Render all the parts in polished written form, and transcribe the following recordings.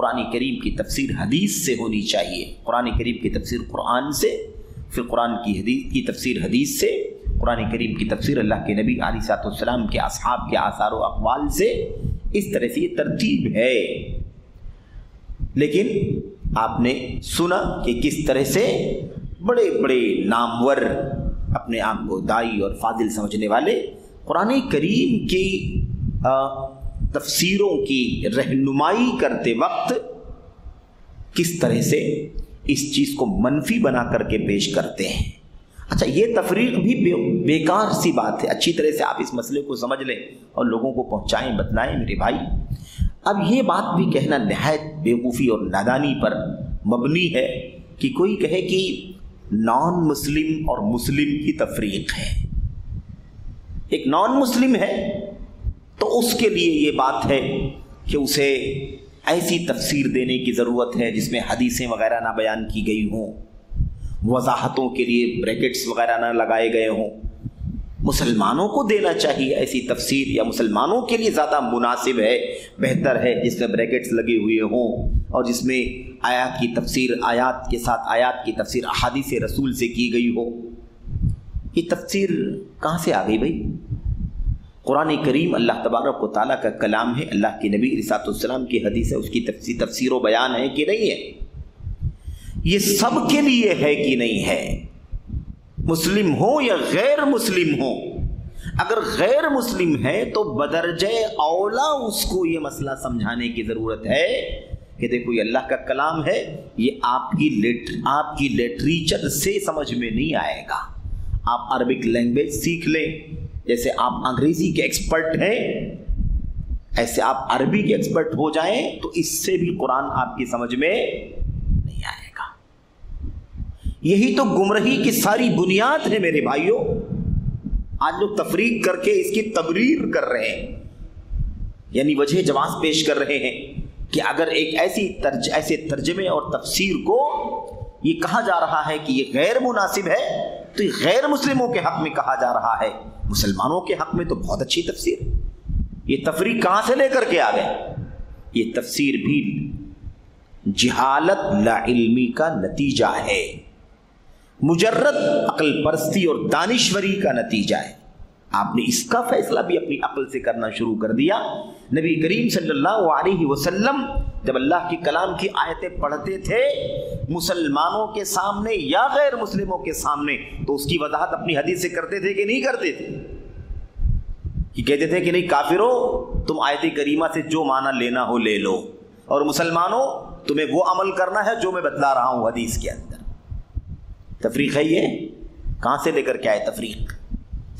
قرآن کریم کی تفسیر حدیث سے ہونی چاہیے، قرآن کریم کی تفسیر قرآن سے، پھر قرآن کی حدیث کی تفسیر حدیث سے، قرآن کریم کی تفسیر اللہ کے نبی علیہ الصلوۃ والسلام کے اصحاب کے آثار و اقوال سے۔ اس طرح سے یہ ترتیب ہے۔ لیکن آپ نے سنا کہ کس طرح سے بڑے بڑے نامور، اپنے آپ کو دائی اور فاضل سمجھنے والے، قرآن کریم کی تفسیروں کی رہنمائی کرتے وقت کس طرح سے اس چیز کو منفی بنا کر کے پیش کرتے ہیں۔ اچھا، یہ تفریق بھی بیکار سی بات ہے۔ اچھی طرح سے آپ اس مسئلے کو سمجھ لیں اور لوگوں کو پہنچائیں، بتلائیں میرے بھائی۔ اب یہ بات بھی کہنا نہایت بیوقوفی اور نادانی پر مبنی ہے کہ کوئی کہے کہ نان مسلم اور مسلم کی تفریق ہے۔ ایک نان مسلم ہے تو اس کے لیے یہ بات ہے کہ اسے ایسی تفسیر دینے کی ضرورت ہے جس میں حدیثیں وغیرہ نہ بیان کی گئی ہوں، وضاحتوں کے لیے بریکٹس وغیرہ نہ لگائے گئے ہوں۔ مسلمانوں کو دینا چاہیے ایسی تفسیر، یا مسلمانوں کے لیے زیادہ مناسب ہے، بہتر ہے جس میں بریکٹس لگے ہوئے ہوں اور جس میں آیات کی تفسیر آیات کے ساتھ آیات کی تفسیر احادیث رسول سے کی گئی ہو۔ یہ تفسیر کہاں سے آ گئی بھائی؟ قرآن کریم اللہ تبارک و تعالیٰ کا کلام ہے، اللہ کے نبی علیہ الصلوۃ والسلام کی حدیث ہے، اس کی تفسیر و بیان ہے کہ نہیں ہے؟ یہ سب کے لیے ہے کہ نہیں ہے؟ مسلم ہو یا غیر مسلم ہو؟ اگر غیر مسلم ہے تو بدرجہ اولا اس کو یہ مسئلہ سمجھانے کی ضرورت ہے کہ دیکھو یہ اللہ کا کلام ہے، یہ آپ کی لٹریچر سے سمجھ میں نہیں آئے گا۔ آپ عربک لینگویج سیکھ لیں، جیسے آپ انگریزی کے ایکسپرٹ ہیں ایسے آپ عربی کے ایکسپرٹ ہو جائیں تو اس سے بھی قرآن آپ کی سمجھ میں نہیں آئے گا۔ یہی تو گمراہی کی ساری بنیاد ہے میرے بھائیوں۔ آج لوگ تفریق کر کے اس کی تبریر کر رہے ہیں، یعنی وجہ جواز پیش کر رہے ہیں کہ اگر ایک ایسے ترجمے اور تفسیر کو یہ کہا جا رہا ہے کہ یہ غیر مناسب ہے تو یہ غیر مسلموں کے حق میں کہا جا رہا ہے، مسلمانوں کے حق میں تو بہت اچھی تفسیر۔ یہ تفریق کہاں سے لے کر کے آ گئے؟ یہ تفسیر بھی جہالت لا علمی کا نتیجہ ہے، مجرد عقل پرستی اور دانشوری کا نتیجہ ہے۔ آپ نے اس کا فیصلہ بھی اپنی عقل سے کرنا شروع کر دیا۔ نبی کریم صلی اللہ علیہ وسلم جب اللہ کے کلام کی آیتیں پڑھتے تھے مسلمانوں کے سامنے یا غیر مسلموں کے سامنے، تو اس کی وضاحت اپنی حدیث سے کرتے تھے کہ نہیں کرتے تھے؟ کہ کہتے تھے کہ نہیں کافرو، تم آیت کریمہ سے جو معنی لینا ہو لے لو، اور مسلمانوں تمہیں وہ عمل کرنا ہے جو میں بتلا رہا ہوں حدیث کے اندر۔ تفریق ہے یہ؟ کہاں سے لے کر کے آئے تفریق؟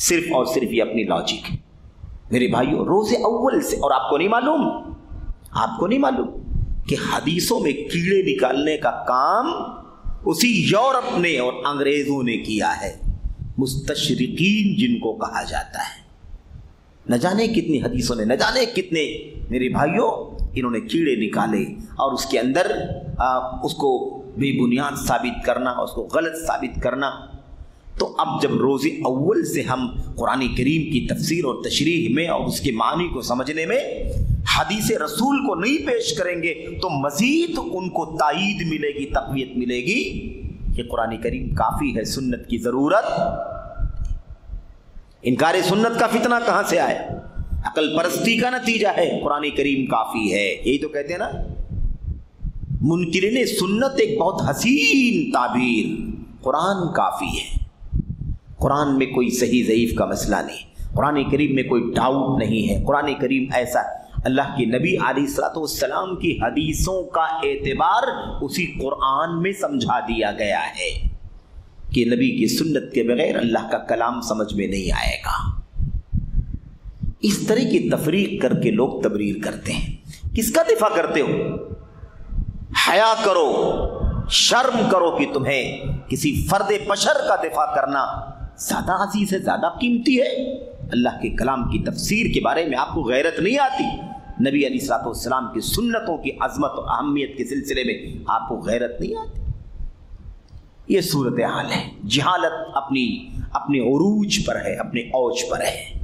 صرف اور صرف یہ اپنی لاجک ہے میرے بھائیوں۔ روز اول سے، اور آپ کو نہیں معلوم کہ حدیثوں میں کیڑے نکالنے کا کام اسی یورپ نے اور انگریزوں نے کیا ہے، مستشرقین جن کو کہا جاتا ہے۔ نہ جانے کتنی حدیثوں نے، نہ جانے کتنے میرے بھائیوں انہوں نے کیڑے نکالے، اور اس کے اندر اس کو بے بنیاد ثابت کرنا، اس کو غلط ثابت کرنا۔ تو اب جب روز اول سے ہم قرآن کریم کی تفسیر اور تشریح میں اور اس کے معنی کو سمجھنے میں حدیث رسول کو نہیں پیش کریں گے تو مزید ان کو تائید ملے گی، تقویت ملے گی کہ قرآن کریم کافی ہے، سنت کی ضرورت۔ انکار سنت کا فتنہ کہاں سے آیا؟ عقل پرستی کا نتیجہ ہے۔ قرآن کریم کافی ہے، یہی تو کہتے ہیں نا۔ منکرین سنت ایک بہت حسین تعبیر، قرآن کافی ہے۔ قرآن میں کوئی صحیح ضعیف کا مسئلہ نہیں، قرآن کریم میں کوئی ڈاؤٹ نہیں ہے۔ قرآن کریم ایسا، اللہ کے نبی علیہ الصلوۃ والسلام کی حدیثوں کا اعتبار اسی قرآن میں سمجھا دیا گیا ہے کہ نبی کی سنت کے بغیر اللہ کا کلام سمجھ میں نہیں آئے گا۔ اس طرح کی تفریق کر کے لوگ تبریر کرتے ہیں۔ کس کا دفاع کرتے ہو؟ حیا کرو، شرم کرو کہ تمہیں کسی فرد بشر کا دفاع کرنا زیادہ عزیز ہے، زیادہ قیمتی ہے۔ اللہ کے کلام کی تفسیر کے بارے میں آپ کو غیرت نہیں آتی؟ نبی علیہ الصلوۃ والسلام کی سنتوں کی عظمت اور اہمیت کے سلسلے میں آپ کو غیرت نہیں آتی؟ یہ صورتحال ہے۔ جہالت اپنے عروج پر ہے، اپنے اوج پر ہے۔